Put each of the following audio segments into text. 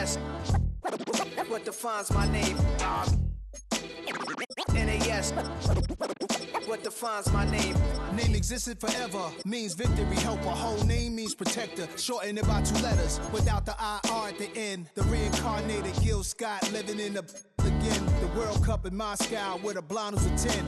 NAS, what defines my name? NAS, what defines my name? Name existed forever, means victory, helper. Whole name means protector, shortened it by 2 letters. Without the IR at the end, the reincarnated Gil Scott living in the again. The World Cup in Moscow with a blonde who's a 10.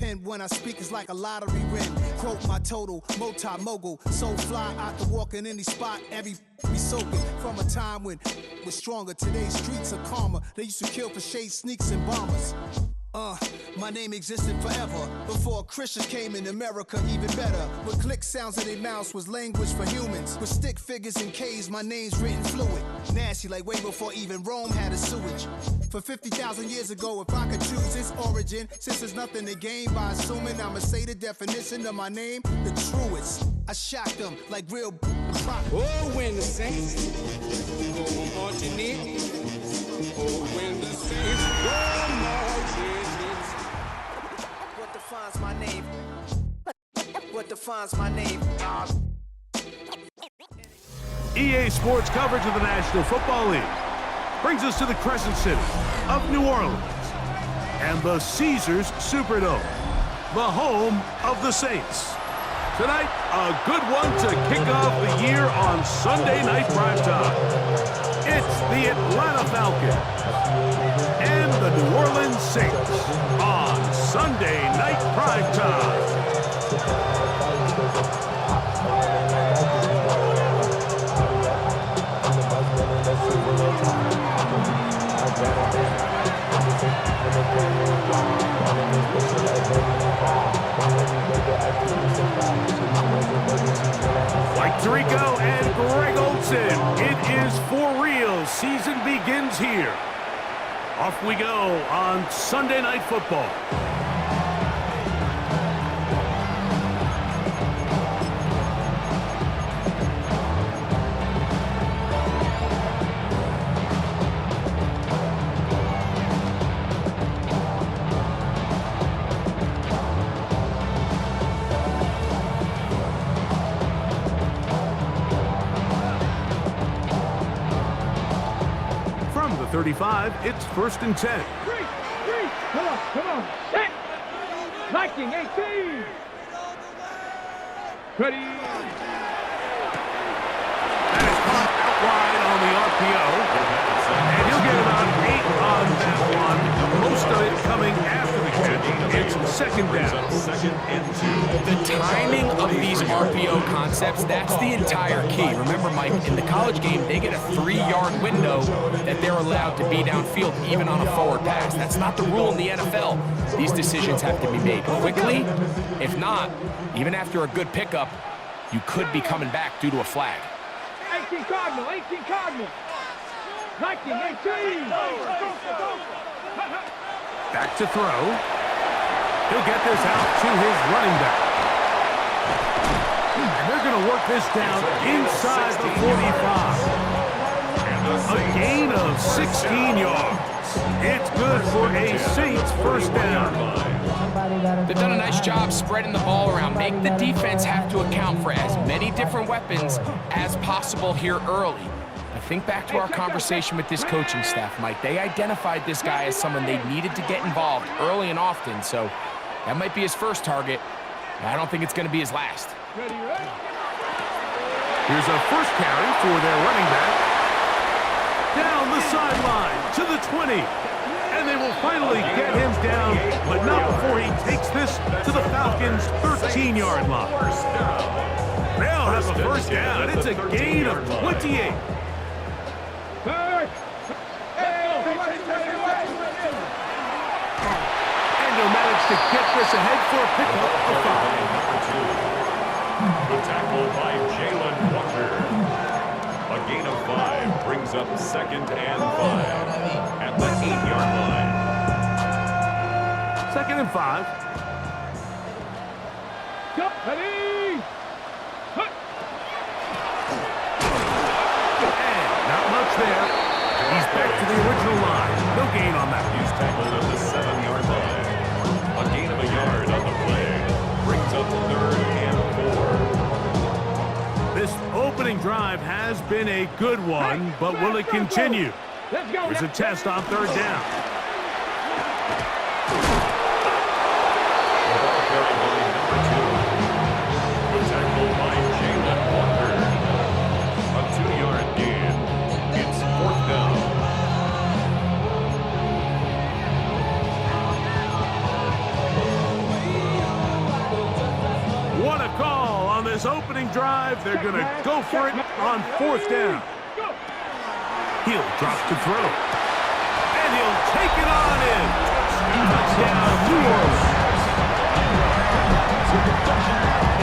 Pen when I speak is like a lottery win. Quote my total, multi-mogul. So fly out to walk in any spot, every be soaking. From a time when was stronger, today's streets are calmer. They used to kill for shade sneaks and bombers. My name existed forever. Before Christians came in America, even better. With click sounds in their mouths was language for humans. With stick figures and K's, my name's written fluid. Nasty like way before even Rome had a sewage. For 50,000 years ago, if I could choose its origin, since there's nothing to gain by assuming, I'ma say the definition of my name, the truest. I shocked them like real Oh, when the Saints go marching in. Oh, when the Saints go marching in. What defines my name? What defines my name? EA Sports coverage of the National Football League brings us to the Crescent City of New Orleans and the Caesars Superdome, the home of the Saints. Tonight, a good one to kick off the year on Sunday Night Primetime. It's the Atlanta Falcons and the New Orleans Saints on Sunday Night Primetime. Like Tirico and Greg Olsen, it is for real. Season begins here. Off we go on Sunday Night Football. From the 35, it's 1st and 10. Come on, set! Viking 18! Ready! That is caught out wide on the RPO. And he'll get about 8 on that one. Most of it coming after the catch. It's 2nd down. The timing of these RPO concepts, that's the entire key. Remember, Mike, in the college game, they get a 3-yard window that they're allowed to be downfield, even on a forward pass. That's not the rule in the NFL. These decisions have to be made quickly. If not, even after a good pickup, you could be coming back due to a flag. 18 Cardinal! Viking 18! Back to throw. He'll get this out to his running back. And they're going to work this down inside the 45. A gain of 16 yards. It's good for a Saints 1st down. They've done a nice job spreading the ball around. Make the defense have to account for as many different weapons as possible here early. I think back to our conversation with this coaching staff, Mike. They identified this guy as someone they needed to get involved early and often, so that might be his first target. I don't think it's going to be his last. Ready. Here's a first carry for their running back. Down the sideline to the 20. And they will finally get him down, but not before he takes this to the Falcons' 13-yard line. They'll have a first down. It's a gain of 28. And he'll manage to get this ahead for a pickup of 5. A tackle by Jalen Walker. A gain of 5 brings up 2nd and 5 at the 8-yard line. 2nd and 5. Ready! And not much there. He's back to the original line. No gain on that. He's tackled at the 7-yard line. A gain of a yard on the play brings up 3rd and 4. This opening drive has been a good one, but will it continue? Let's go. Here's a test on third down. The ball carried by number 2. The tackle by Jalen Walker. A 2-yard gain. It's 4th down. What a call on this opening drive. They're going to go for it on 4th down. He'll drop to throw. And he'll take it on in. Touchdown, New Orleans.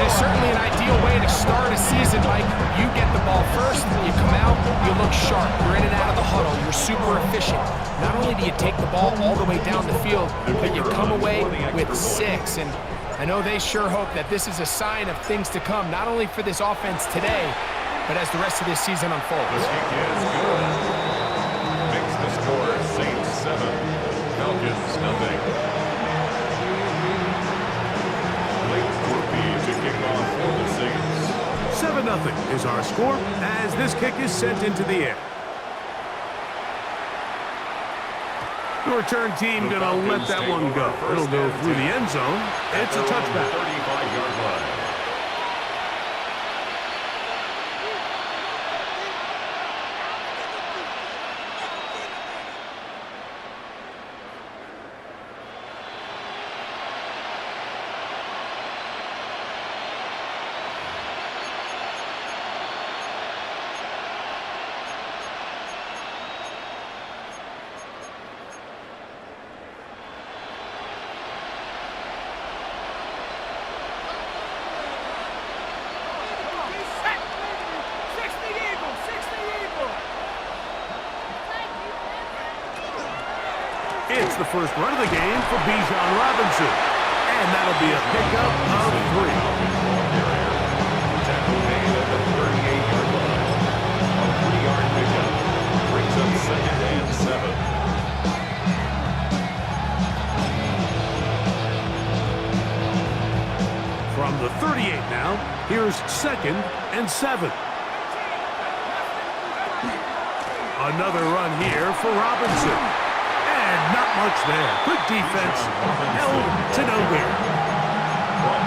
It's certainly an ideal way to start a season, Mike. You get the ball first, you come out, you look sharp. You're in and out of the huddle. You're super efficient. Not only do you take the ball all the way down the field, but you come away with 6. And I know they sure hope that this is a sign of things to come, not only for this offense today, but as the rest of this season unfolds. The kick is good. Makes the score Saints 7, Falcons nothing. Late Torpy to kick off for the Saints. 7-0 is our score as this kick is sent into the air. The return team going to let that one go. It'll go through the end zone. It's a touchback. 35-yard line. It's the first run of the game for Bijan Robinson. And that'll be a pickup of 3. Tackle made at the 38-yard line. A 3-yard pickup brings up 2nd and 7. From the 38 now, here's 2nd and 7. Another run here for Robinson. And not much there. Good defense. Held to no gain.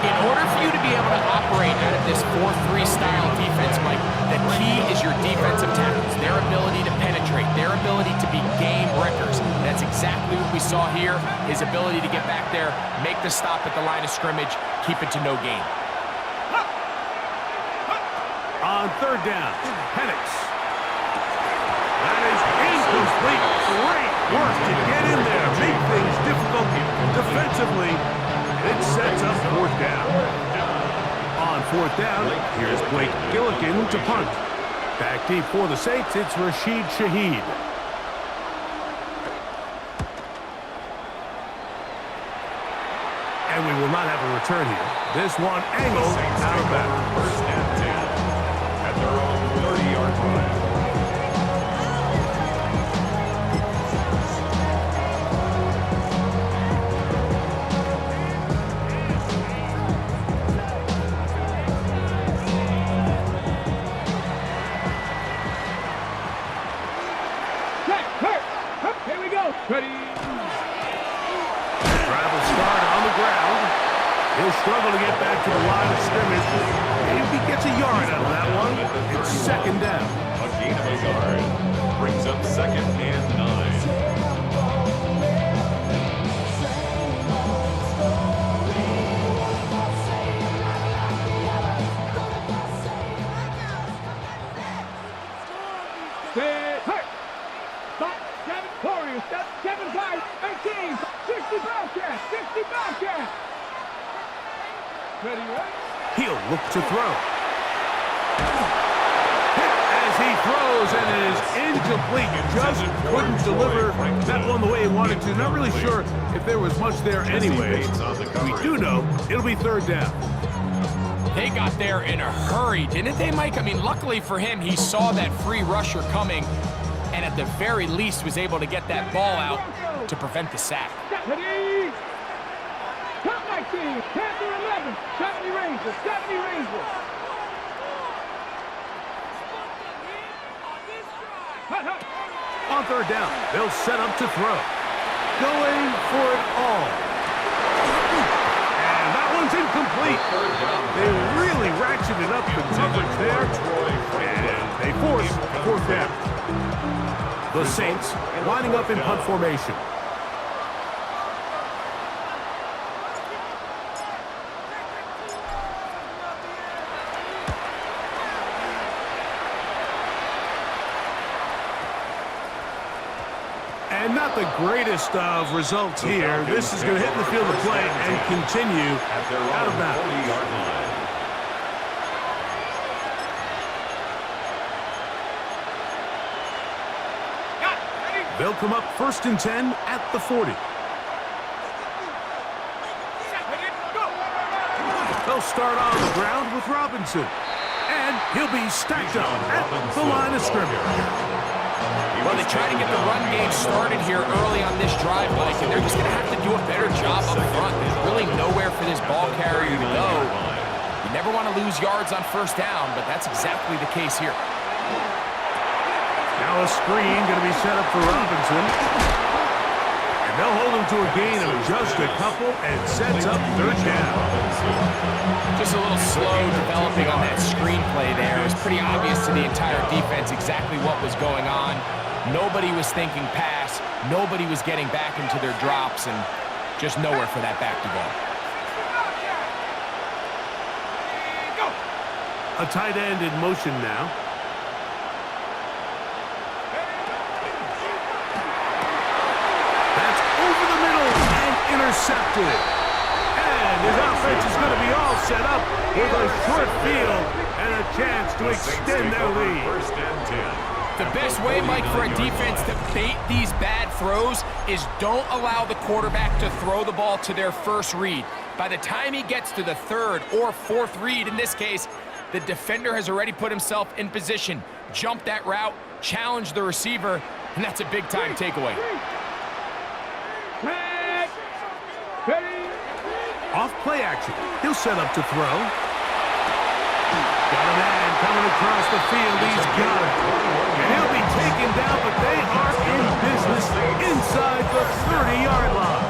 In order for you to be able to operate out of this 4-3 style defense, Mike, the key is your defensive tackles, their ability to penetrate, their ability to be game wreckers. That's exactly what we saw here, his ability to get back there, make the stop at the line of scrimmage, keep it to no gain. On third down, Penix. That is incomplete. Great work to get in there, make things difficult defensively. It sets up 4th down. On 4th down, here's Blake Gillikin to punt. Back deep for the Saints, it's Rashid Shaheed. And we will not have a return here. This one angled out of bounds. 1st and 10 at their own 30-yard line. Here we go. Ready. Drive will start on the ground. He'll struggle to get back to the line of scrimmage. Maybe he gets a yard out of that one. It's 2nd down. A gain of a yard brings up 2nd and 9. Stop, 7 Warriors, stop, 7 5, 18, 60 Bobcat, 60 Bobcat. Ready, right? He'll look to throw. Hit as he throws, and it is incomplete. Just couldn't deliver that one the way he wanted to. Not really sure if there was much there anyway. We do know it'll be 3rd down. They got there in a hurry, didn't they, Mike? I mean, luckily for him, he saw that free rusher coming, and at the very least was able to get that ball out to prevent the sack. Ready. Top 19, Panther 11, 70 Rangers, 70 Rangers. On third down, they'll set up to throw. Going for it all. And that one's incomplete. They really ratcheted up the coverage there. And they force fourth down. The Saints lining up in punt formation. And not the greatest of results here. This is going to hit the field of play and continue out of bounds. They'll come up 1st and 10 at the 40. They'll start on the ground with Robinson. And he'll be stacked up at the line of scrimmage. Well, they try to get the run game started here early on this drive, Mike, and they're just going to have to do a better job up front. There's really nowhere for this ball carrier to go. You never want to lose yards on 1st down, but that's exactly the case here. Now a screen going to be set up for Robinson. And they'll hold him to a gain of just a couple and sets up 3rd down. Just a little slow developing on that screenplay there. It was pretty obvious to the entire defense exactly what was going on. Nobody was thinking pass. Nobody was getting back into their drops, and just nowhere for that back to go. A tight end in motion now. That's over the middle and intercepted. And his offense is going to be all set up with a short field and a chance to extend their lead. 1st and 10. The best way, Mike, for a defense to bait these bad throws is don't allow the quarterback to throw the ball to their first read. By the time he gets to the 3rd or 4th read, in this case, the defender has already put himself in position, jump that route, challenge the receiver, and that's a big-time takeaway. Off play action. He'll set up to throw. Got a man coming across the field. He's got it. And he'll be taken down, but they are in business inside the 30-yard line.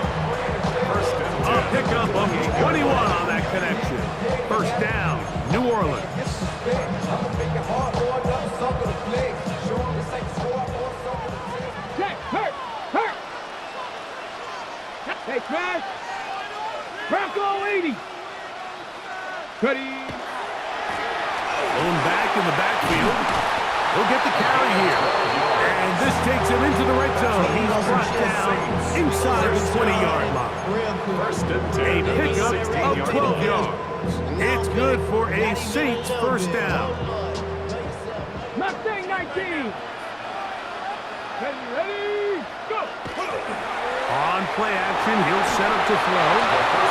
A pickup of 21 on that connection. 1st down, New Orleans. Hurt! Hey, Smash! Bronco 80! Cuddy! Going back in the backfield. He'll get the carry here. And this takes him into the red zone. He's brought down inside the 20-yard line. 1st and 10. A pickup of 12 yards. It's good for a Saints 1st down. Mustang 19! Ready, go! On play action, he'll set up to throw.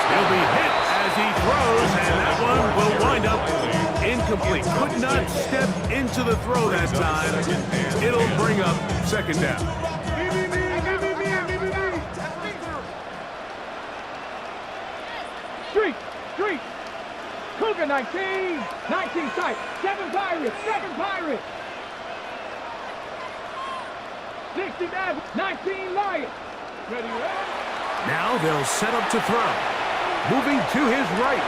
He'll be hit as he throws, and that one will wind up incomplete. Could not step into the throw that time. It'll bring up 2nd down. Street! Cougar 19! 19 sight! 7 Pirates! 60 Mavs! 19 Lions! Ready? Now they'll set up to throw. Moving to his right.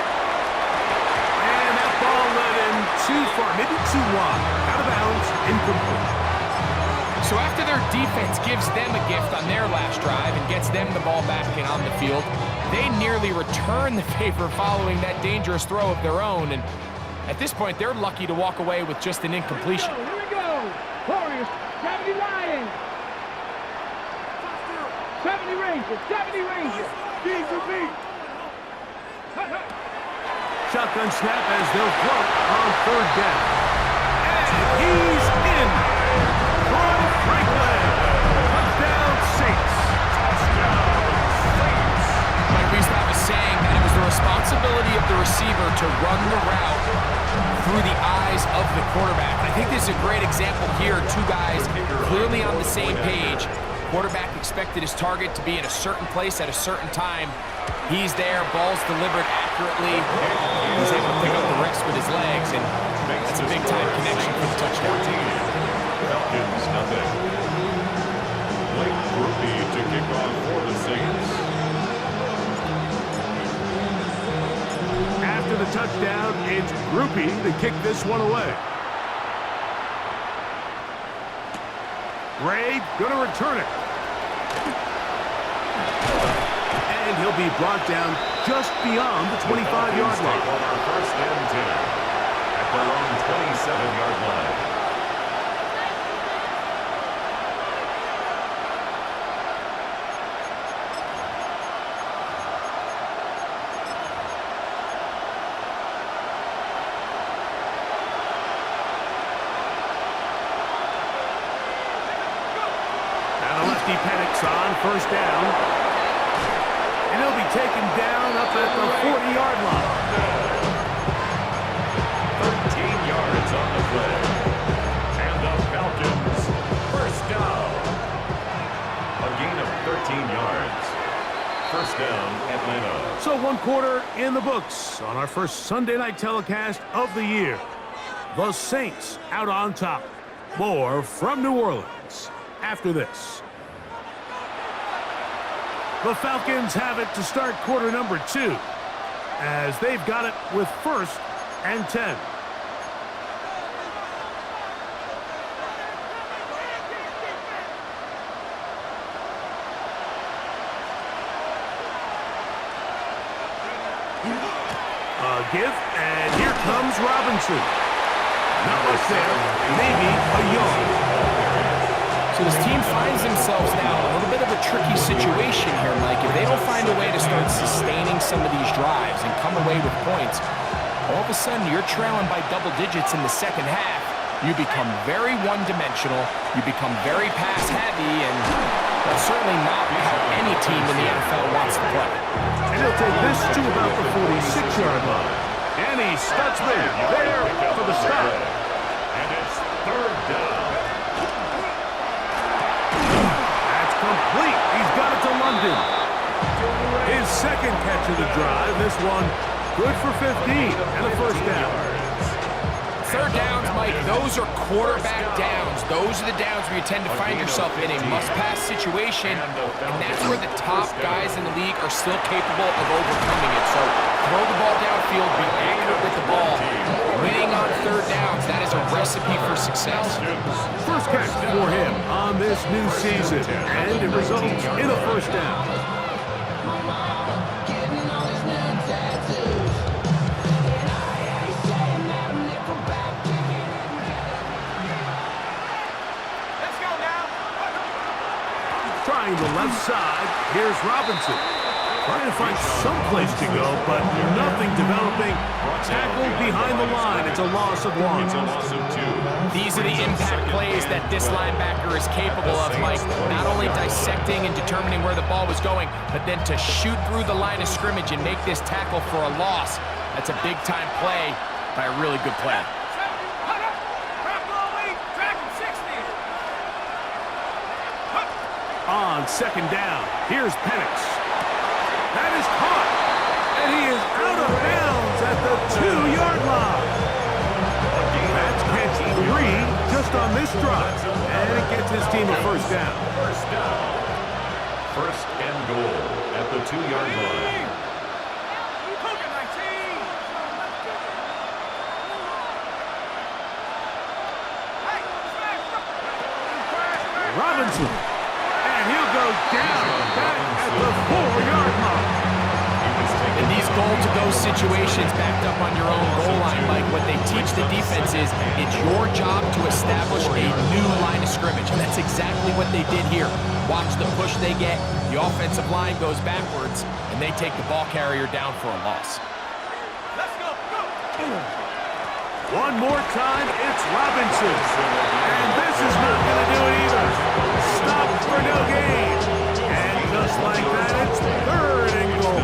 And that ball led him too far, maybe too wide. Out of bounds, incomplete. So after their defense gives them a gift on their last drive and gets them the ball back and on the field, they nearly return the favor following that dangerous throw of their own. And at this point, they're lucky to walk away with just an incompletion. Here we go! Warriors, 70 Lions! 70 Rangers! 70 Rangers! Beat for beat! Shotgun snap as they'll throw on 3rd down. And he's in. Troy Franklin. Touchdown Saints. Mike, we used to have a saying that it was the responsibility of the receiver to run the route through the eyes of the quarterback. I think this is a great example here. 2 guys clearly on the same page. Quarterback expected his target to be in a certain place at a certain time. He's there, ball's delivered accurately. He's able to pick up the rest with his legs, and that's a big-time connection for the touchdown. Falcons, nothing. Blake Groupie to kick off for the Saints. After the touchdown, it's Groupie to kick this one away. Gray gonna return it. And he'll be brought down just beyond the 25-yard line. On our first and 10 at their own 27-yard line. Penix on first down. And he'll be taken down up at the 40-yard line. 13 yards on the play. And the Falcons first down. A gain of 13 yards. First down, Atlanta. So one quarter in the books on our first Sunday night telecast of the year. The Saints out on top. More from New Orleans after this. The Falcons have it to start quarter number 2 as they've got it with first and 10. A give, and here comes Robinson. Not much there, maybe a yard. So this team finds themselves now in a little bit of a tricky situation here, Mike. If they don't find a way to start sustaining some of these drives and come away with points, all of a sudden you're trailing by double digits in the second half. You become very one-dimensional. You become very pass-heavy, and that's certainly not how any team in the NFL wants to play. And he'll take this to about the 46-yard line. And he studs me there for the stop. And it's third down. Complete. He's got it to London. His second catch of the drive. This one good for 15 and a first down. Third downs, Mike, those are quarterback downs. Those are the downs where you tend to find yourself in a must-pass situation, and that's where the top guys in the league are still capable of overcoming it. So throw the ball downfield, be accurate with the ball. Winning on third downs, that is a recipe for success. First catch for him on this new season, and it results in a first down. Trying the left side, here's Robinson. Trying to find some place to go, but nothing developing. Tackled behind the line. It's a loss of 1. It's a loss of 2. These are the impact plays that this linebacker is capable of, Mike. Not only dissecting and determining where the ball was going, but then to shoot through the line of scrimmage and make this tackle for a loss. That's a big-time play by a really good play. On second down, here's Penix. That is caught, and he is out of bounds at the 2-yard line. That's catch 3 just on this drive, and it gets his team a first down. First and goal at the 2-yard line. Robinson. He'll go down back at the 4-yard line. In these goal-to-go situations backed up on your own goal line, Mike, what they teach the defense is it's your job to establish a new line of scrimmage. And that's exactly what they did here. Watch the push they get. The offensive line goes backwards, and they take the ball carrier down for a loss. Let's go, go! One more time, it's Robinson. And this is not going to do it either. Stop for no gain. And just like that, it's third and goal.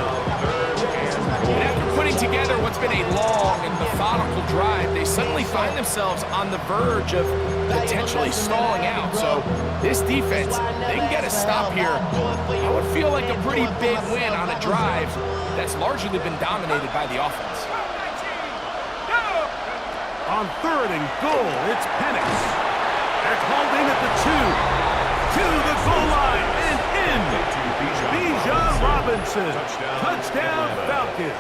And after putting together what's been a long and methodical drive, they suddenly find themselves on the verge of potentially stalling out. So this defense, they can get a stop here. I would feel like a pretty big win on a drive that's largely been dominated by the offense. On third and goal, it's Penix. That's hauled in at the 2. To the goal line and in. Bijan Robinson. Touchdown Falcons.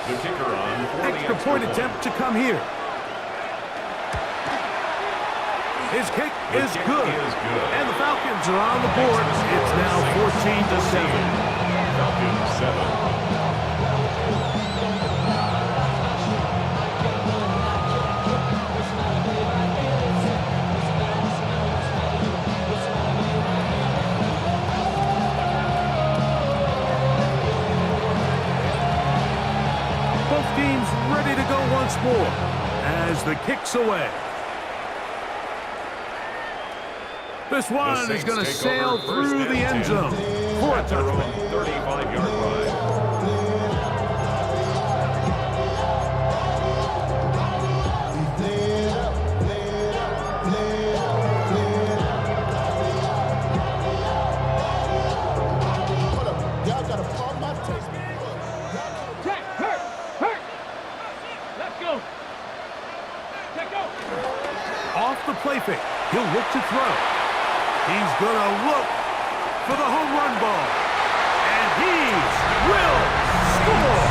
The kicker on for the Extra point attempt to come here. His kick is good. And the Falcons are on the board. It's now 14-7. Falcons 7. Both teams ready to go once more as the kick's away. This one is going to sail through the end zone for a touchdown. 35-yard line. Jack, hurt. Let's go. Let's go. Off the play fake, he'll look to throw. He's going to look for the home run ball. And he will score.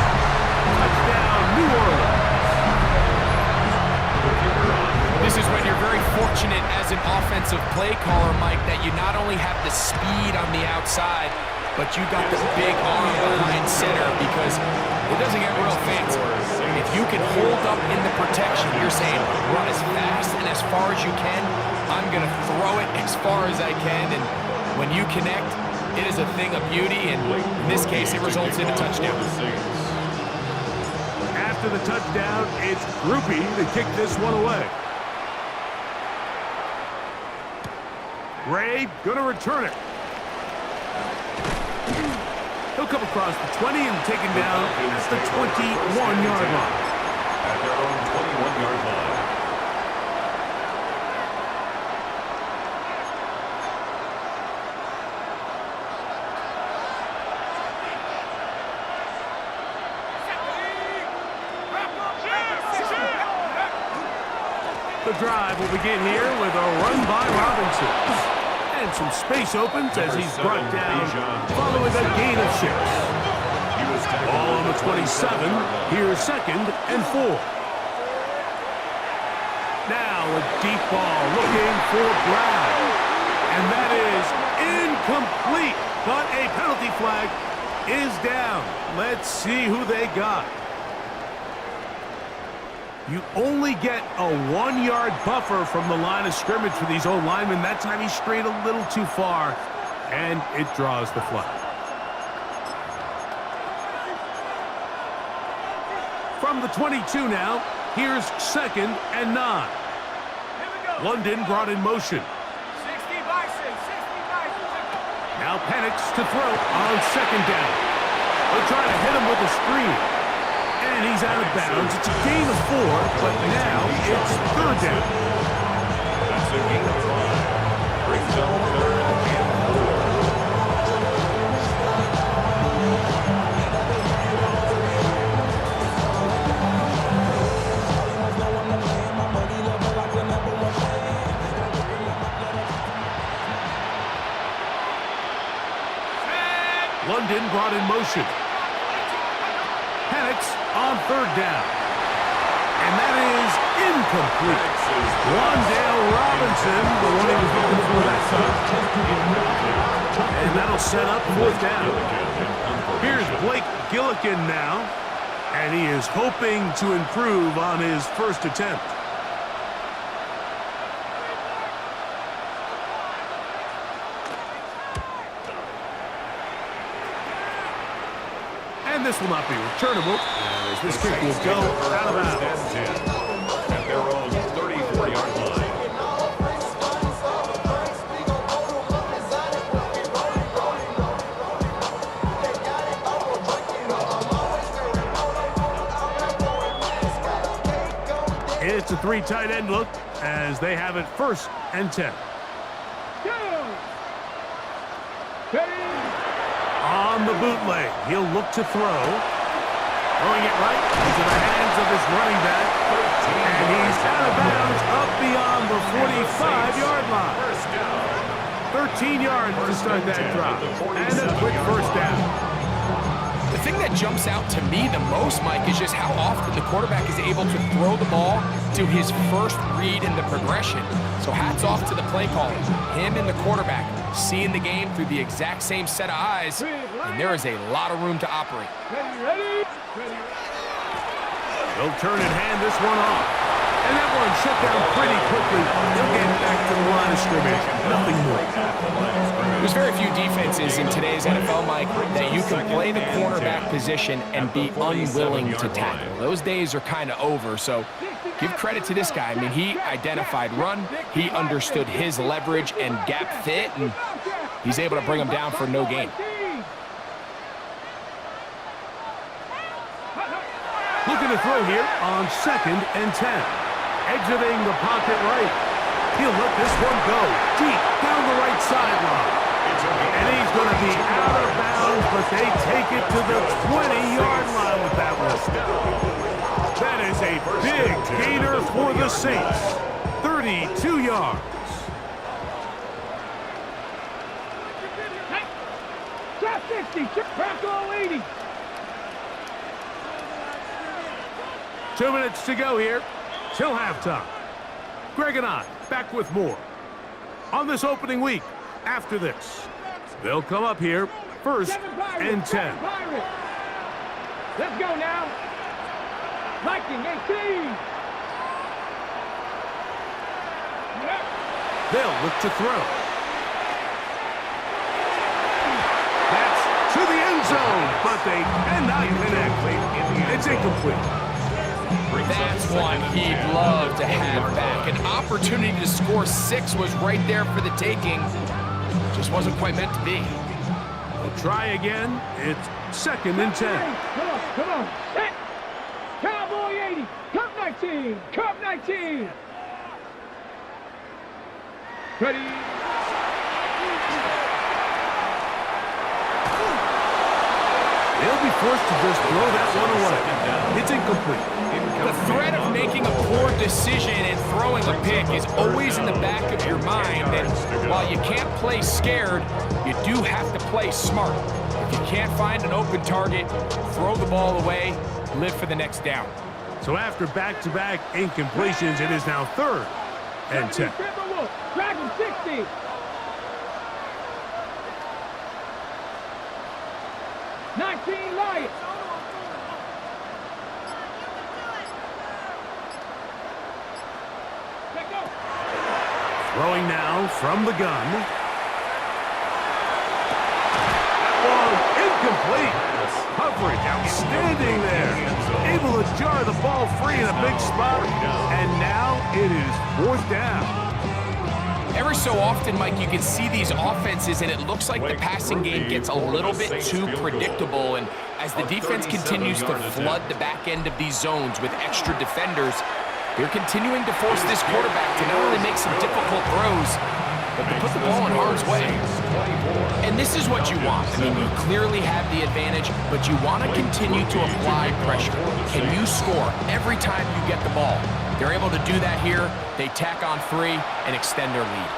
Touchdown, New Orleans. This is when you're very fortunate as an offensive play caller, Mike, that you not only have the speed on the outside, but you got the big arm behind center because it doesn't get real fancy. If you can hold up in the protection, you're saying run as fast and as far as you can. I'm going to throw it as far as I can, and when you connect, it is a thing of beauty, and in this case, it results in a touchdown. After the touchdown, it's Groupie to kick this one away. Ray gonna return it. He'll come across the 20 and take him down at the 21-yard line. At their own 21-yard line. The drive will begin here with a run by Robinson. And some space opens as he's brought down following a gain of 6. Ball on the 27. Here's 2nd and 4. Now a deep ball looking for Brown. And that is incomplete. But a penalty flag is down. Let's see who they got. You only get a 1-yard buffer from the line of scrimmage for these old linemen. That time he strayed a little too far, and it draws the flag. From the 22 now, here's 2nd and 9. London brought in motion. 60 Bison, 60 Bison. Now Penix to throw on 2nd down. They'll try to hit him with a screen. And he's out of bounds. It's a gain of 4, but now it's 3rd down. That's a gain of 5. Brings up 3rd and 4. London brought in motion. Penix on 3rd down. And that is incomplete. Wandale Robinson, the one he was looking for that time. And that'll set up 4th down. Here's Blake Gillikin now. And he is hoping to improve on his first attempt. And this will not be returnable, as this kick will go out of bounds. At their own 34-yard line. It's a 3 tight end look as they have it 1st and 10. On the bootleg, he'll look to throw. Throwing it right into the hands of his running back. And he's out of bounds up beyond the 45-yard line. 13 yards to start that drive. And a quick first down. The thing that jumps out to me the most, Mike, is just how often the quarterback is able to throw the ball to his first read in the progression. So hats off to the play caller. Him and the quarterback seeing the game through the exact same set of eyes, and there is a lot of room to operate. They'll turn and hand this one off. And that one shut down pretty quickly. They'll get back to the line of scrimmage. Nothing more. There's very few defenses in today's NFL, Mike, that you can play the cornerback position and be unwilling to tackle. Those days are kind of over, so give credit to this guy. I mean, he identified run, he understood his leverage and gap fit, and he's able to bring him down for no gain. Looking to throw here on 2nd and 10. Exiting the pocket right. He'll let this one go deep down the right sideline. And he's going to be out of bounds, but they take it to the 20-yard line with that one. That is a big gainer for the Saints. 32 yards. Top 60, back all 80. 2 minutes to go here till halftime. Greg and I back with more on this opening week after this. They'll come up here 1st and 10. Let's go now. Viking 18. They'll look to throw. That's to the end zone, but they cannot connect. It's incomplete. That's one he'd love to have back. An opportunity to score 6 was right there for the taking. Just wasn't quite meant to be. We'll try again. It's 2nd and 10. Come on. Set. Cowboy 80. Cup 19. Cup 19. Ready. They'll be forced to just throw that one away. It's incomplete. The threat of making a poor decision and throwing a pick is always in the back of your mind, and while you can't play scared, you do have to play smart. If you can't find an open target, throw the ball away, live for the next down. So after back-to-back incompletions, it is now 3rd and 10. Dragon 60. Lions. Throwing now from the gun. That one incomplete. Coverage outstanding there. Able to jar the ball free in a big spot. And now it is 4th down. Every so often, Mike, you can see these offenses, and it looks like the passing game gets a little bit too predictable. And as the defense continues to flood the back end of these zones with extra defenders, they're continuing to force this quarterback to not only make some difficult throws, but to put the ball in harm's way. And this is what you want. I mean, you clearly have the advantage, but you want to continue to apply pressure. Can you score every time you get the ball? They're able to do that here. They tack on 3 and extend their lead.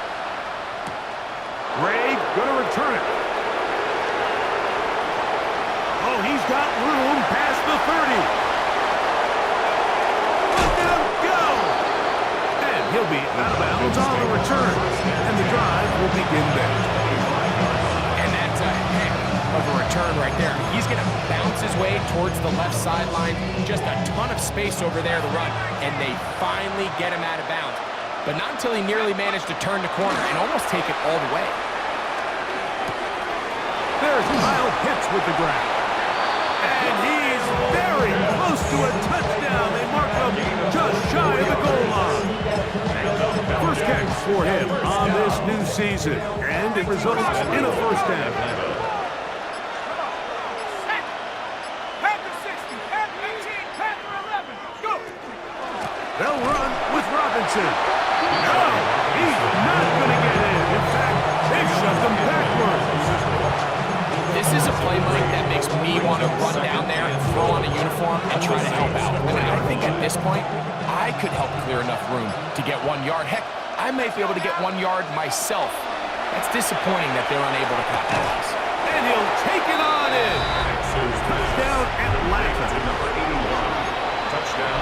Ray going to return it. Oh, he's got room past the 30. He'll be out of bounds on the return, and the drive will begin there. And that's a heck of a return right there. He's going to bounce his way towards the left sideline. Just a ton of space over there to run, and they finally get him out of bounds. But not until he nearly managed to turn the corner and almost take it all the way. There's Kyle Pitts with the grab. And he's very close to a touchdown. They mark him just shy of the goal line. First catch for him on this new season, and it results in a first down. Panther 60, Panther 18, Panther 11. Go! They'll run with Robinson. No, he's not going to get in. In fact, they've shoved him backwards. This is a play, Mike, that makes me want to run down there and throw on a uniform point, I could help clear enough room to get 1 yard. Heck, I might be able to get 1 yard myself. That's disappointing that they're unable to capitalize. And he'll take it on in. Touchdown, Atlanta. Number 81. Touchdown.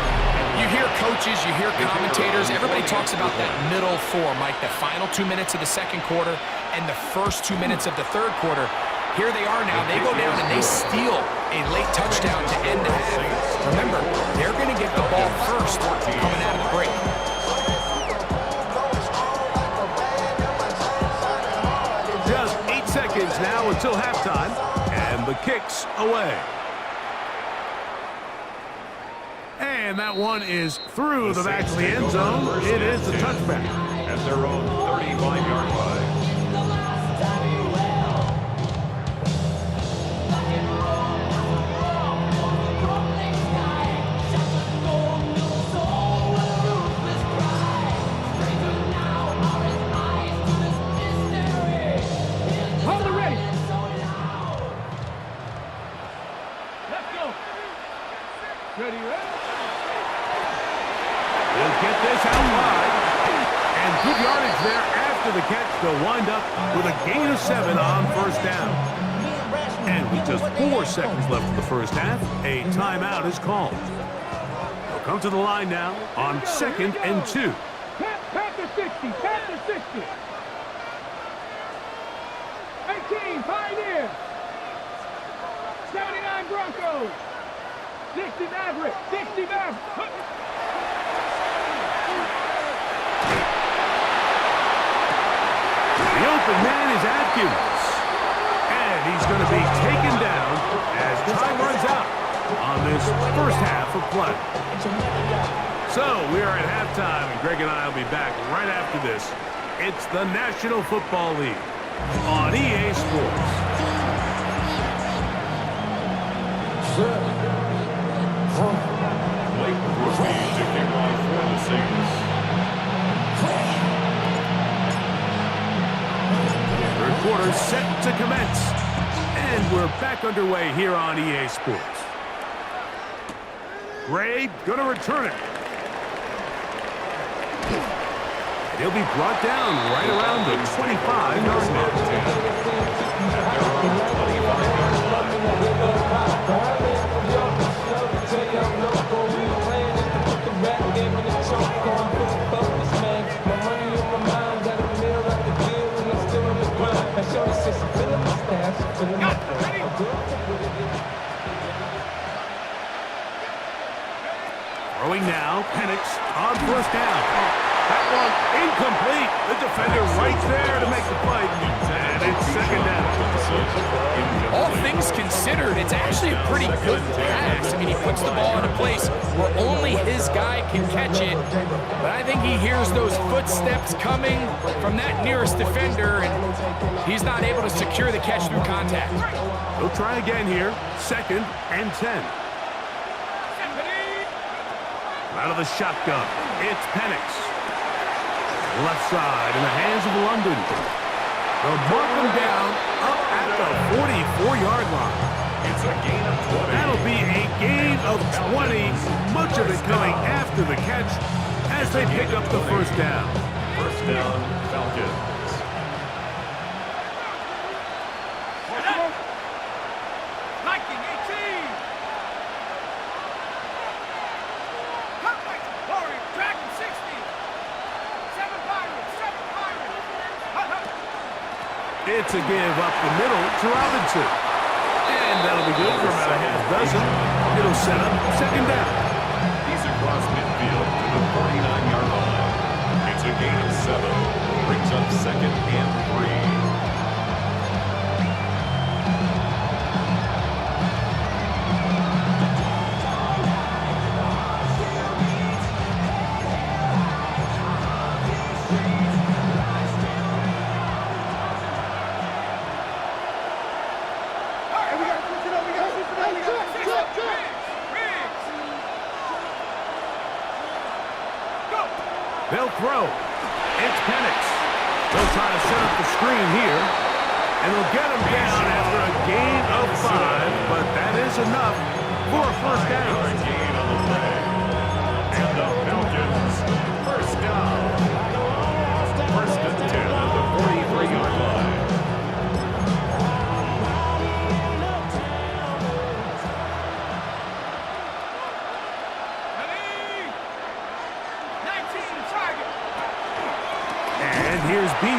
You hear coaches, you hear commentators, everybody talks about that middle four, Mike, the final 2 minutes of the second quarter and the first 2 minutes of the third quarter. Here they are now. They go down and they steal a late touchdown to end the half. Remember, they're going to get the ball first coming out of the break. Just 8 seconds now until halftime, and the kick's away. And that one is through the back of the end zone. It is the touchback. At their own 35-yard line. Hold it ready. Let's go. Ready, ready. We'll get this out wide. And good yardage there after the catch. They'll wind up with a gain of 7 on first down. And with just 4 seconds left in the first half, a timeout is called. They'll come to the line now on 2nd and 2. Pat to 60. Pat to 60. 18, Pioneer. 79 Broncos. 60 Maverick. 60 Maverick. The open man is Atkins. And he's going to be taken down as time runs out on this first half of play. So we are at halftime, and Greg and I will be back right after this. It's the National Football League on EA Sports. Blake Brooksby to kick off for the Saints. Third quarter set to commence. And we're back underway here on EA Sports. Gray gonna return it. And he'll be brought down right around the 25-yard mark. Throwing now, Penix on first down. That one incomplete. The defender right there to make the play. And it's second down. All things considered, it's actually a pretty good pass. I mean, he puts the ball in a place where only his guy can catch it. But I think he hears those footsteps coming from that nearest defender, and he's not able to secure the catch through contact. He'll try again here. 2nd and 10. Out of the shotgun, it's Penix. Left side in the hands of London. They'll mark him down up at the 44-yard line. It's a gain of 20. That'll be a gain of 20, much of it coming after the catch as they pick up the first down. First down, Falcons. It's a give up the middle to Robinson. And that'll be good for about a half dozen. It'll set up second down. He's across midfield to the 49-yard line. It's a gain of 7. Brings up 2nd and 3. They'll throw. It's Penix. They'll try to set up the screen here. And they'll get him down after a gain of 5. But that is enough for a first down. Gain on the play.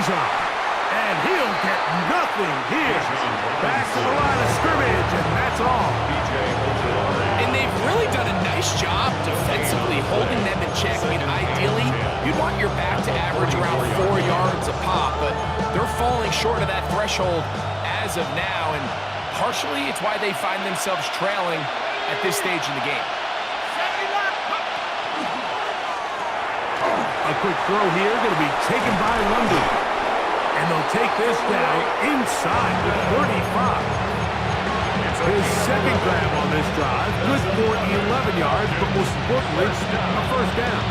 he's on. And he'll get nothing here. Back to the line of scrimmage, and that's all. And they've really done a nice job defensively holding them in check. I mean, ideally, you'd want your back to average around 4 yards a pop, but they're falling short of that threshold as of now, and partially it's why they find themselves trailing at this stage in the game. A quick throw here, going to be taken by London. And they'll take this down inside the 35. His second grab on this drive, good for 11 yards, but most importantly, a first down.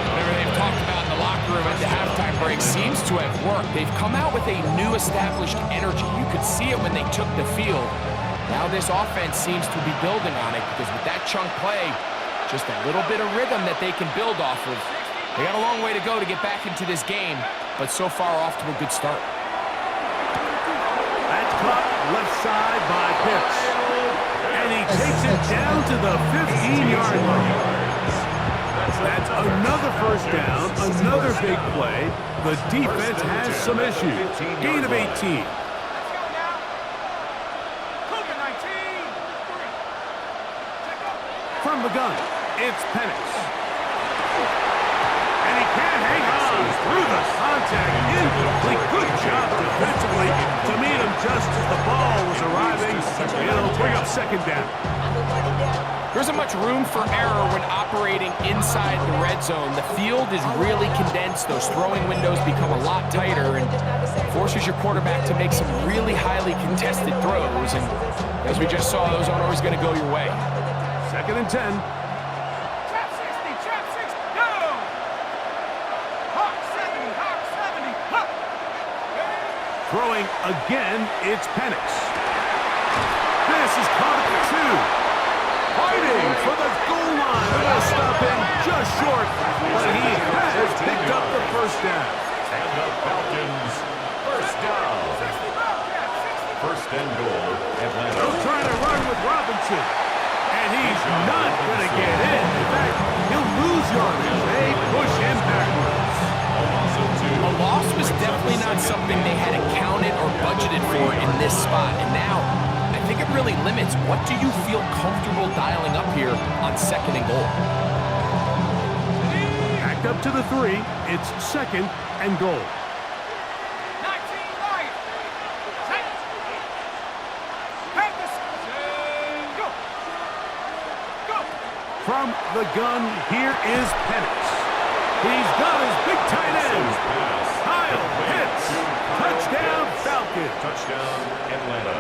Whatever they've talked about in the locker room at the halftime break seems to have worked. They've come out with a new established energy. You could see it when they took the field. Now this offense seems to be building on it because with that chunk play, just a little bit of rhythm that they can build off of. They got a long way to go to get back into this game, but so far off to a good start. That's caught left side by Pitts. And he takes it down to the 15-yard line. That's another first down, another big play. The defense has some issues. Gain of 18. From the gun, it's Penix. And he can't hang on through the contact. Incomplete. Good job defensively to meet him just as the ball was arriving. It'll bring up second down. There isn't much room for error when operating inside the red zone. The field is really condensed. Those throwing windows become a lot tighter and forces your quarterback to make some really highly contested throws. And as we just saw, those aren't always going to go your way. Second and 10. Trap 60, go! Hawk 70, Hawk. Throwing again, it's Penix. This is caught at 2. Fighting for the goal line. Will stop him just short, but he has picked up the first down. And the Falcons, first down. First and goal, Atlanta. They're trying to run with Robinson, and he's not going to get in. In fact, he'll lose yardage. They push him backwards. A loss was definitely not something they had accounted or budgeted for in this spot, and now I think it really limits what do you feel comfortable dialing up here on second and goal. Back up to the 3. It's second and goal. 19 right. Set. Practice. Go. From the gun, here is Penix. He's got his big tight end. Kyle hits. Touchdown, Falcons. Touchdown, Atlanta.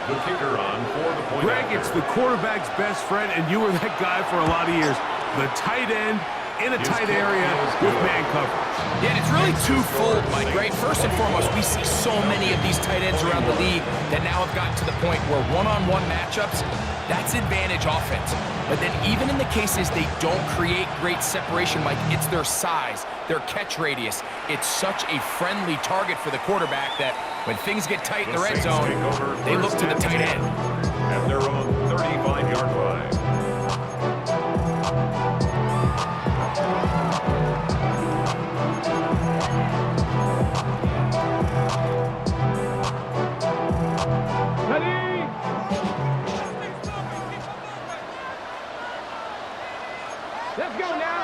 The kicker on for the point. Greg, it's the quarterback's best friend, and you were that guy for a lot of years. The tight end in a tight area with man coverage. Yeah, and it's really twofold, Mike, right? First and foremost, we see so many of these tight ends around the league that now have gotten to the point where one-on-one matchups, that's advantage offense. But then even in the cases they don't create great separation, Mike, it's their size, their catch radius. It's such a friendly target for the quarterback that when things get tight in the red zone, they look to the tight end. At their own 35-yard line. Ready? Let's go now.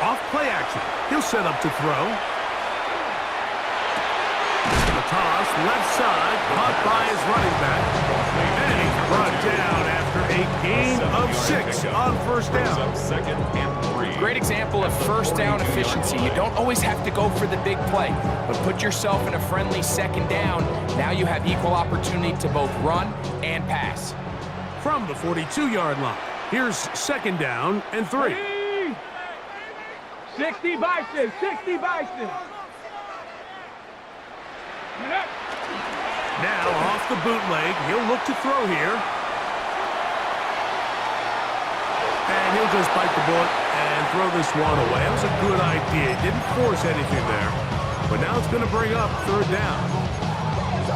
Off play action. He'll set up to throw. The toss, left side, caught by his running back. And he's brought down after a gain of 6 on first down. Second and 3. Great example of first down efficiency. You don't always have to go for the big play, but put yourself in a friendly second down. Now you have equal opportunity to both run and pass. From the 42-yard line, here's second down and 3. 60 Bison, 60 Bison. Now off the bootleg, he'll look to throw here. And he'll just bite the bullet and throw this one away. That was a good idea. Didn't force anything there. But now it's going to bring up third down.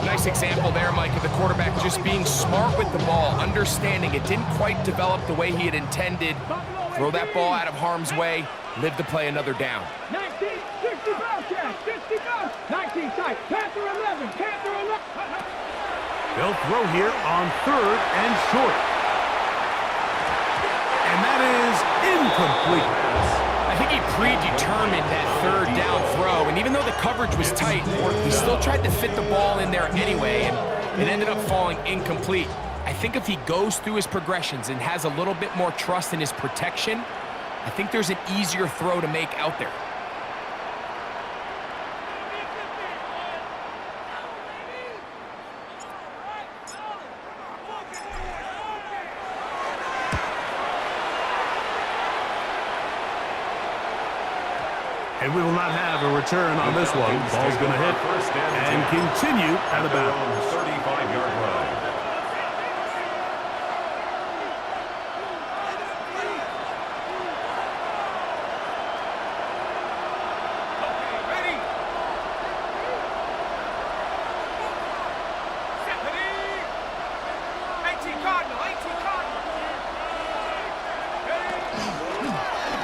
Nice example there, Mike, of the quarterback just being smart with the ball, understanding it didn't quite develop the way he had intended. Throw that ball out of harm's way, live to play another down. 19. go. 19 tight. Panther 11. Panther 11. They'll throw here on 3rd and short. And that is incomplete. I think he predetermined that 3rd down throw, and even though the coverage was tight, he still tried to fit the ball in there anyway, and it ended up falling incomplete. I think if he goes through his progressions and has a little bit more trust in his protection, I think there's an easier throw to make out there. And we will not have a return on this one. Ball's going to hit and continue at about 35-yard line.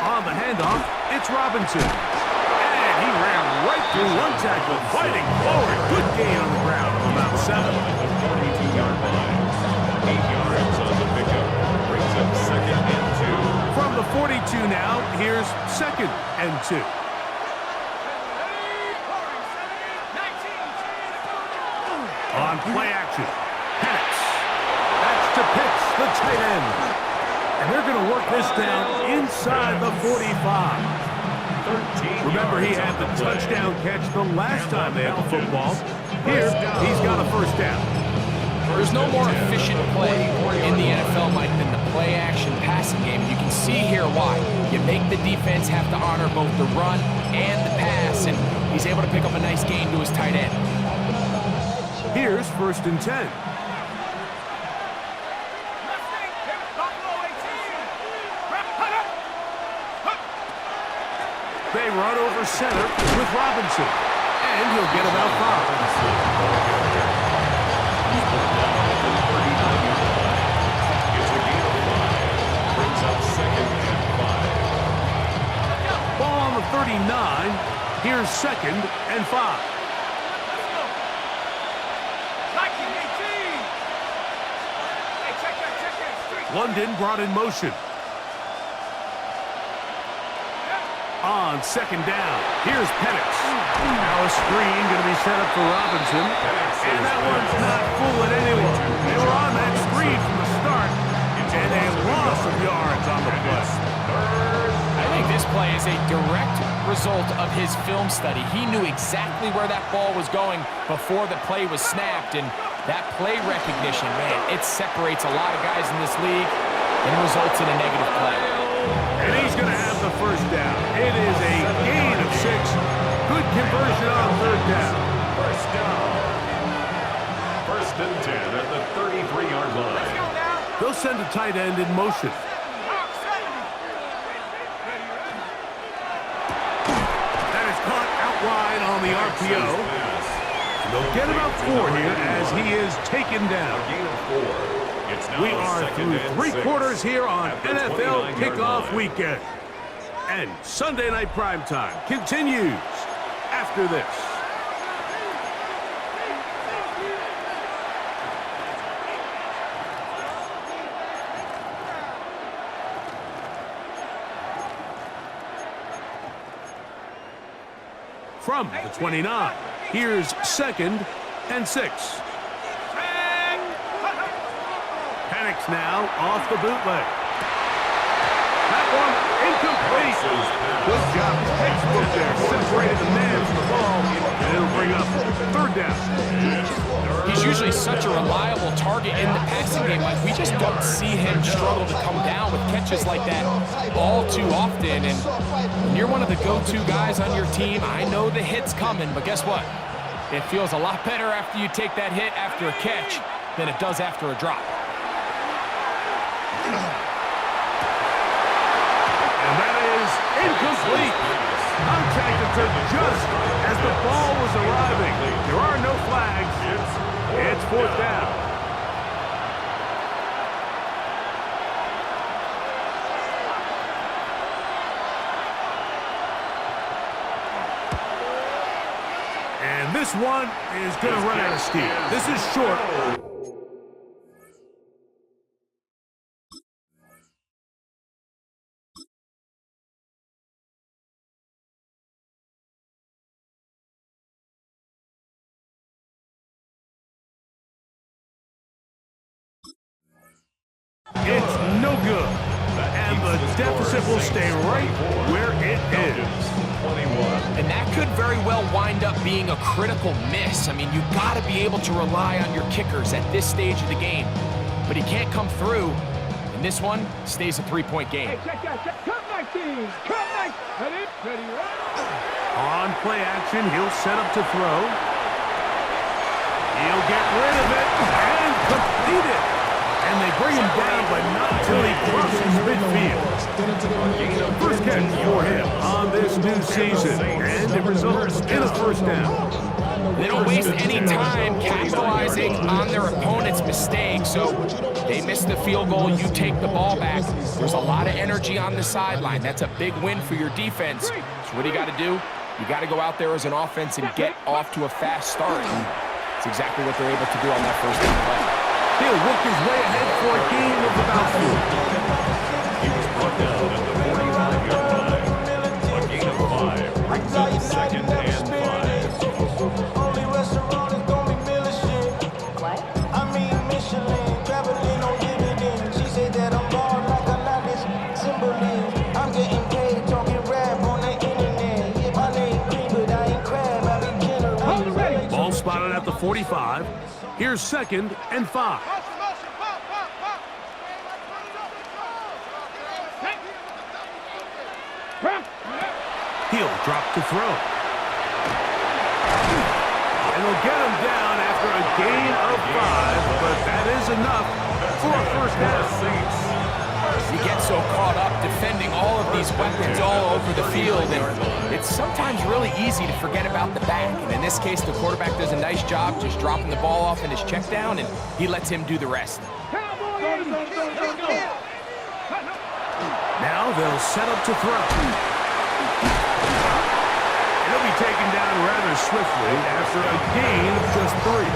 On the handoff, it's Robinson. And he ran right through one tackle, fighting forward. Good gain on the ground from about 7. 42-yard line. 8 yards on the pickup. Brings up 2nd and 2. From the 42 now, here's 2nd and 2. On play action, Penix. That's to Pitts, the tight end. And they're going to work this down inside the 45. Remember, he had the touchdown catch the last time they had the football. Here, he's got a 1st down. There's no more efficient play in the NFL, Mike, than the play-action passing game. You can see here why. You make the defense have to honor both the run and the pass, and he's able to pick up a nice gain to his tight end. Here's 1st and 10. They run over center with Robinson, and he'll get about 5. He's put down at the 39-yard line. It's a gain of 5. Brings up 2nd and 5. Ball on the 39. Here's 2nd and 5. London brought in motion. On 2nd down, here's Penix. Now a screen going to be set up for Robinson. And that one's not fooling anyone. They were on that screen from the start, and a loss of yards on the play. I think this play is a direct result of his film study. He knew exactly where that ball was going before the play was snapped, and that play recognition, man, it separates a lot of guys in this league and results in a negative play. And he's going to have the 1st down. It is a gain of 6. Good conversion on 3rd down. 1st down. 1st and 10 at the 33-yard line. They'll send a tight end in motion. That is caught out wide on the RPO. And they'll get about 4 here as he is taken down. A gain of 4. We are through 3 quarters here on NFL Kickoff Weekend. And Sunday Night Primetime continues after this. From the 29, here's 2nd and 6. Penix now off the bootleg. That one incomplete. Good job. Textbook there. Separated the man from the ball. And it'll bring up 3rd down. He's usually such a reliable target in the passing game. Like, we just don't see him struggle to come down with catches like that all too often. And when you're one of the go-to guys on your team, I know the hit's coming, but guess what? It feels a lot better after you take that hit after a catch than it does after a drop. And that is incomplete. Contact occurred just as the ball was arriving. There are no flags. It's 4th down. And this one is going to run out of steam. This is short. It's no good. And the deficit will stay right where it is. And that could very well wind up being a critical miss. I mean, you got to be able to rely on your kickers at this stage of the game. But he can't come through. And this one stays a three-point game. Hey, check that. Come 19. Come 19. Ready, run. On play action, he'll set up to throw. He'll get rid of it and complete it. And they bring him down, but not until he crosses midfield. First catch for him on this new season, and it results in a first down. They don't waste any time capitalizing on their opponent's mistake, so they miss the field goal, you take the ball back. There's a lot of energy on the sideline. That's a big win for your defense. So what do you got to do? You got to go out there as an offense and get off to a fast start. It's exactly what they're able to do on that first down play. He'll work his way ahead for a gain of about 4. He was brought down at the 45-yard line. A gain of 5 brings up second and 5. Only restaurant is gonna be Michelin. What? I mean Michelin. Traveling on dividends. She said that I'm born like a lot of symbolism. I'm getting paid talking rap on the internet. Yeah, my name green, but I ain't crab. I be generous. Ball spotted at the 45. Here's second and 5. He'll drop to throw. And he'll get him down after a gain of 5, but that is enough for a first down. You get so caught up defending all of these weapons all over the field, and it's sometimes really easy to forget about the back. And in this case, the quarterback does a nice job just dropping the ball off in his check down, and he lets him do the rest. Now they'll set up to throw. He'll be taken down rather swiftly after a gain of just 3.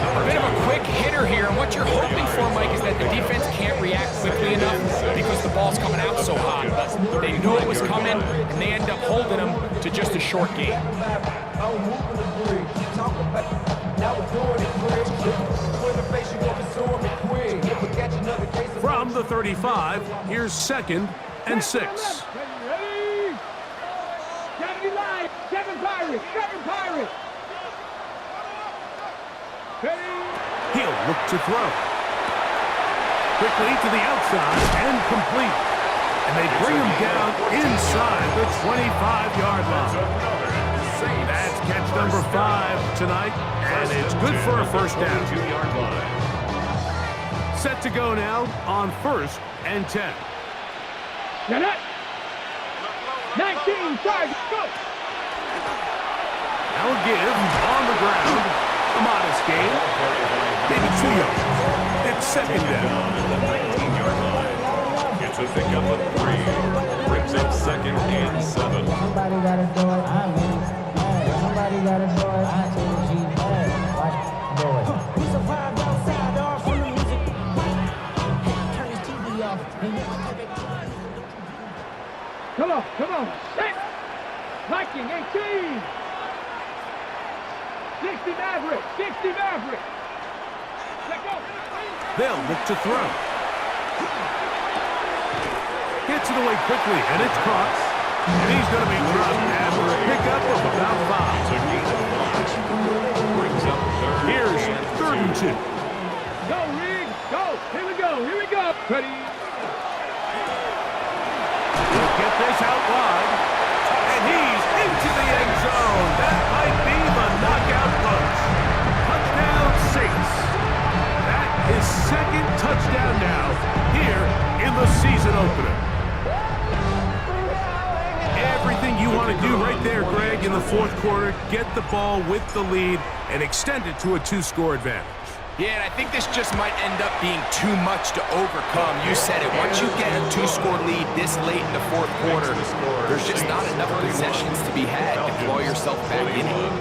A bit of a quick hitter here, and what you're hoping for, Mike, is that the defense can't react quickly enough because the ball's coming out so hot. But they knew it was coming, and they end up holding them to just a short gain. From the 35, here's second and 6. Ready? Kevin Live. Kevin Pirate. He'll look to throw. Quickly to the outside and complete. And they bring him down inside the 25-yard line. That's catch number 5 tonight, and it's good for a first down. Set to go now on first and 10. Get it. 19, 5, go. Now a give on the ground. A modest gain. Maybe 2 yards. It's second down. It's a pickup of 3. Brings up second and 7. Somebody gotta do it. I mean, somebody gotta do it. I change it. Watch, do it. We survived outside all from the music. Turn his TV off. Come on. Set. Viking 18. 60 Maverick. Let go. They'll look to throw. Gets it away quickly, and it's caught. And he's going to be dropped after a pickup of about 5. Brings up Here's third and 2. Go, Reed. Go. Here we go. Ready. He'll get this out wide. And he's into the end zone. That might be the knockout punch. Touchdown Saints. That is second touchdown now here in the season opener. Everything you want to do right there, Greg, in the fourth quarter. Get the ball with the lead and extend it to a 2-score advantage. Yeah, and I think this just might end up being too much to overcome. You said it. Once you get a 2-score lead this late in the fourth quarter, there's just not enough possessions to be had to claw yourself back in it.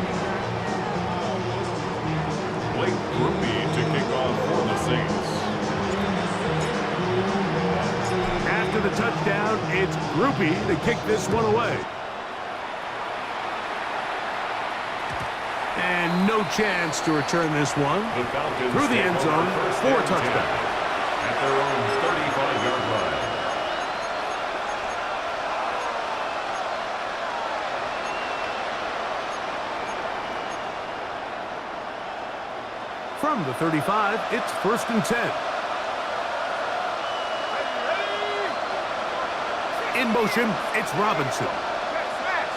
Blake Groupie to kick off for the Saints. After the touchdown, it's Groupie to kick this one away. And no chance to return this one. The Falcons Through the end zone for a touchdown. At their own 35-yard line. From the 35, it's 1st and 10. In motion, it's Robinson.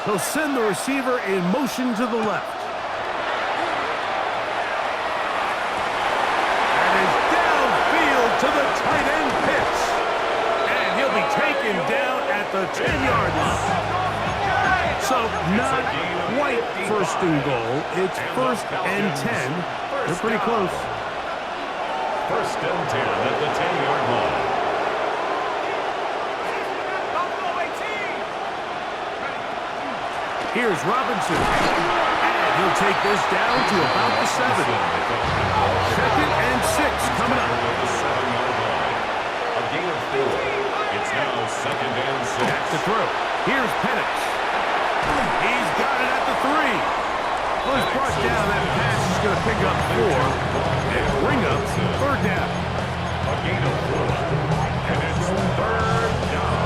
He'll send the receiver in motion to the left. And is downfield to the tight end Pitts. And he'll be taken down at the 10-yard line. So not quite 1st and goal. It's 1st and 10. They're pretty close. 1st and 10 at the 10-yard line. Here's Robinson. And he'll take this down to about the 7. 2nd and 6 coming up. The 7-yard line. A gain of 4. It's now 2nd and 6. Back to throw. Here's Penix. He's got it at the 3. Well, he's brought down. That pass is going to pick up 4 and bring up 3rd down. A gain of 4. And it's 3rd down.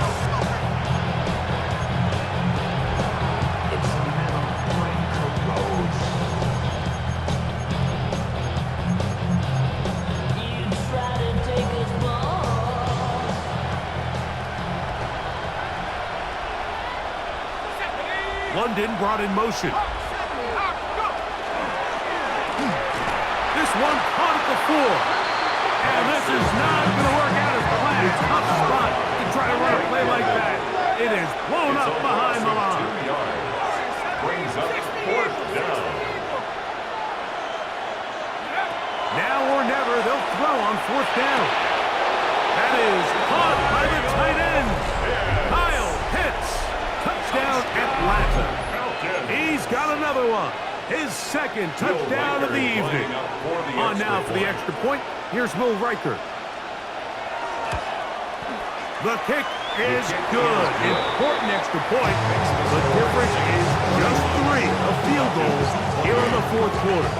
London brought in motion. This one caught at the 4. And this is not going to work out as planned. Tough spot to try to run a play like that. It is blown up behind the line. 2 yards. Brings up 4th down. Now or never, they'll throw on 4th down. That is caught by the tight end. Kyle Pitts. Touchdown Atlanta. He's got another one. His 2nd touchdown of the evening. On now for the extra point. Here's Will Riker. The kick is good. Important extra point. The difference is just 3 of field goals here in the 4th quarter.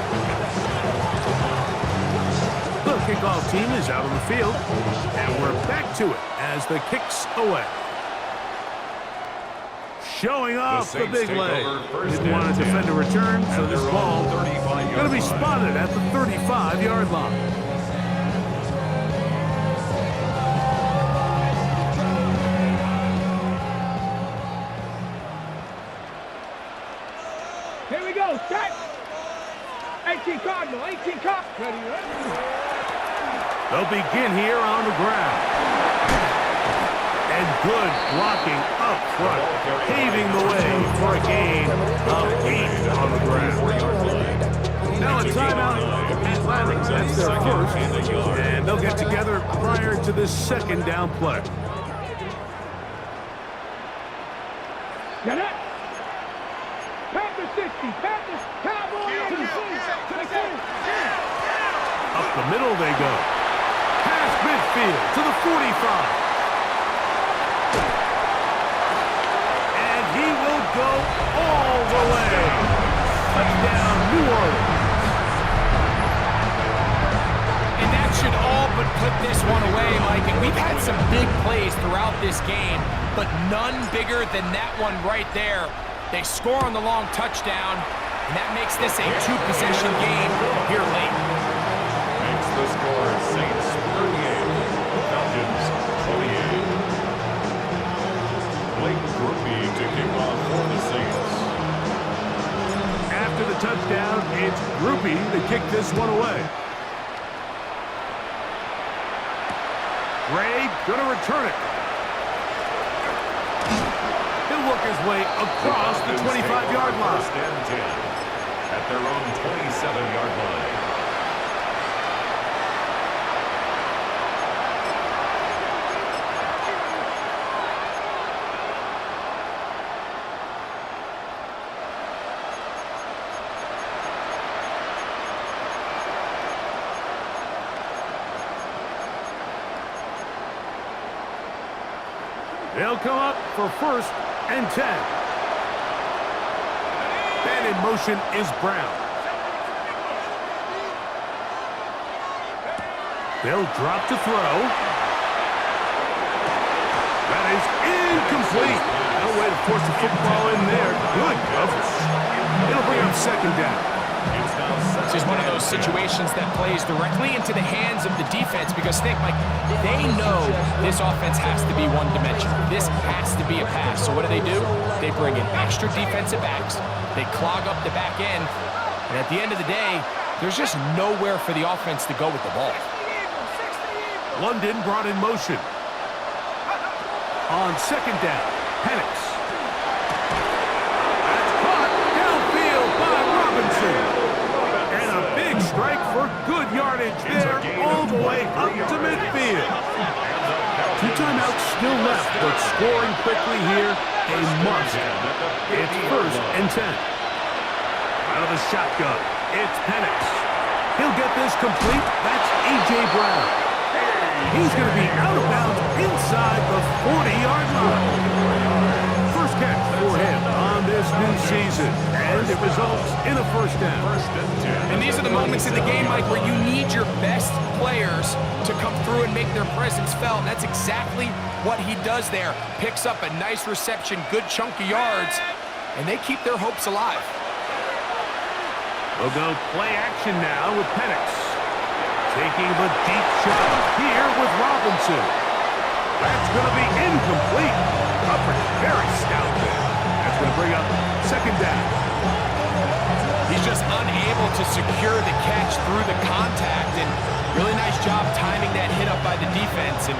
The kickoff team is out on the field. And we're back to it as the kick's away. Showing off the big leg. Didn't want to defend a return, so this ball going to be spotted at the 35-yard line. Here we go, set. 18 Cardinal, 18 Cardinal. Ready? They'll begin here on the ground. And good blocking up front, paving the way for a gain of 8 on the ground. Now a timeout. Atlanta, that's their first, and they'll get together prior to this 2nd down play. Get it. Panther 60, Panthers, Cowboys to the center. Up the middle they go. Past midfield to the 45. And he will go all the way. Touchdown, New Orleans. And that should all but put this one away, Mike. And we've had some big plays throughout this game, but none bigger than that one right there. They score on the long touchdown, and that makes this a 2-possession game here late. Makes the score Saints 38, Falcons 28. Blake Groupie to kick off for the Saints. After the touchdown, it's Groupie to kick this one away. Ray gonna return it. He'll work his way across the 25-yard line. 1st and 10 at their own 27-yard line. They'll come up for 1st and 10. And in motion is Brown. They'll drop to throw. That is incomplete. No way to force the football in there. Good coverage. It'll bring up 2nd down. This is one of those situations that plays directly into the hands of the defense because think, Mike, they know this offense has to be one-dimensional. This has to be a pass. So what do? They bring in extra defensive backs. They clog up the back end. And at the end of the day, there's just nowhere for the offense to go with the ball. London brought in motion. On 2nd down, Penix. That's caught downfield by Robinson. And a big strike for good yardage there all the way up to midfield. 2 timeouts still left, but scoring quickly here, a must. It's 1st and 10. Out of the shotgun, it's Penix. He'll get this complete. That's A.J. Brown. He's going to be out of bounds inside the 40-yard line. First catch for him on this new season, and it results in a 1st down. And these are the moments in the game, Mike, where you need your best players to come through and make their presence felt. And that's exactly what he does there. Picks up a nice reception, good chunk of yards, and they keep their hopes alive. We'll go play action now with Penix. Taking the deep shot here with Robinson. That's going to be incomplete. Coverage very stout there. That's going to bring up 2nd down. He's just unable to secure the catch through the contact, and really nice job timing that hit up by the defense. And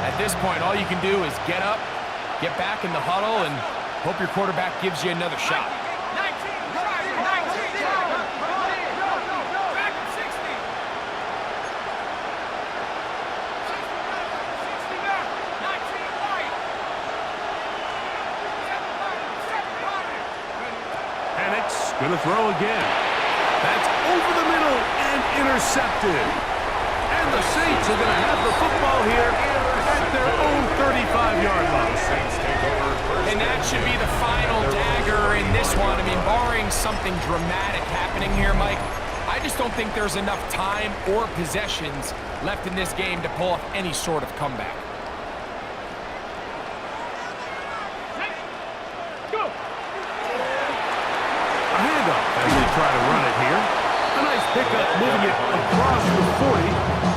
at this point, all you can do is get up, get back in the huddle, and hope your quarterback gives you another shot. Going to throw again. That's over the middle and intercepted. And the Saints are going to have the football here at their own 35-yard line. And that should be the final dagger in this one. I mean, barring something dramatic happening here, Mike, I just don't think there's enough time or possessions left in this game to pull off any sort of comeback. As they try to run it here. A nice pickup moving it across the 40.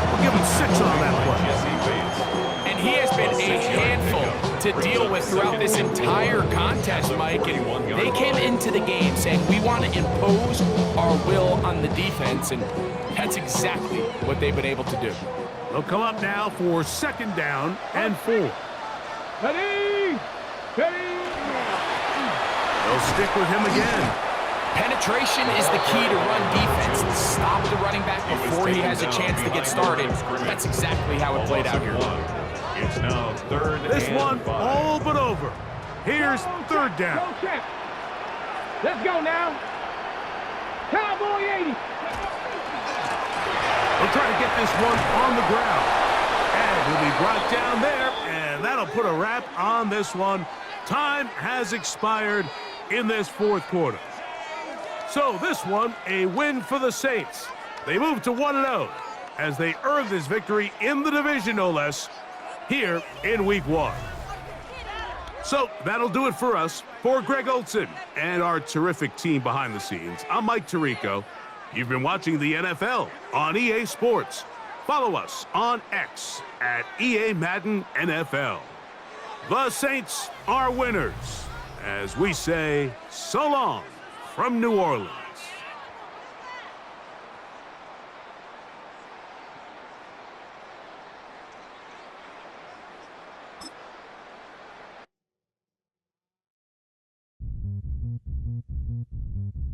We'll give him 6 on that play. And he has been a handful to deal with throughout this entire contest, Mike. And they came into the game saying, we want to impose our will on the defense. And that's exactly what they've been able to do. They'll come up now for 2nd down and 4. Ready! Ready! They'll stick with him again. Penetration is the key to run defense. Stop the running back before he has a chance to get started. That's exactly how it played out here. It's now 3rd and 5. This one all but over. Here's 3rd down. Let's go now. Cowboy 80. We'll try to get this one on the ground. And he'll be brought down there, and that'll put a wrap on this one. Time has expired in this 4th quarter. So this one, a win for the Saints. They move to 1-0 as they earn this victory in the division, no less, here in Week 1. So that'll do it for us. For Greg Olson and our terrific team behind the scenes, I'm Mike Tirico. You've been watching the NFL on EA Sports. Follow us on X at EA Madden NFL. The Saints are winners, as we say so long from New Orleans.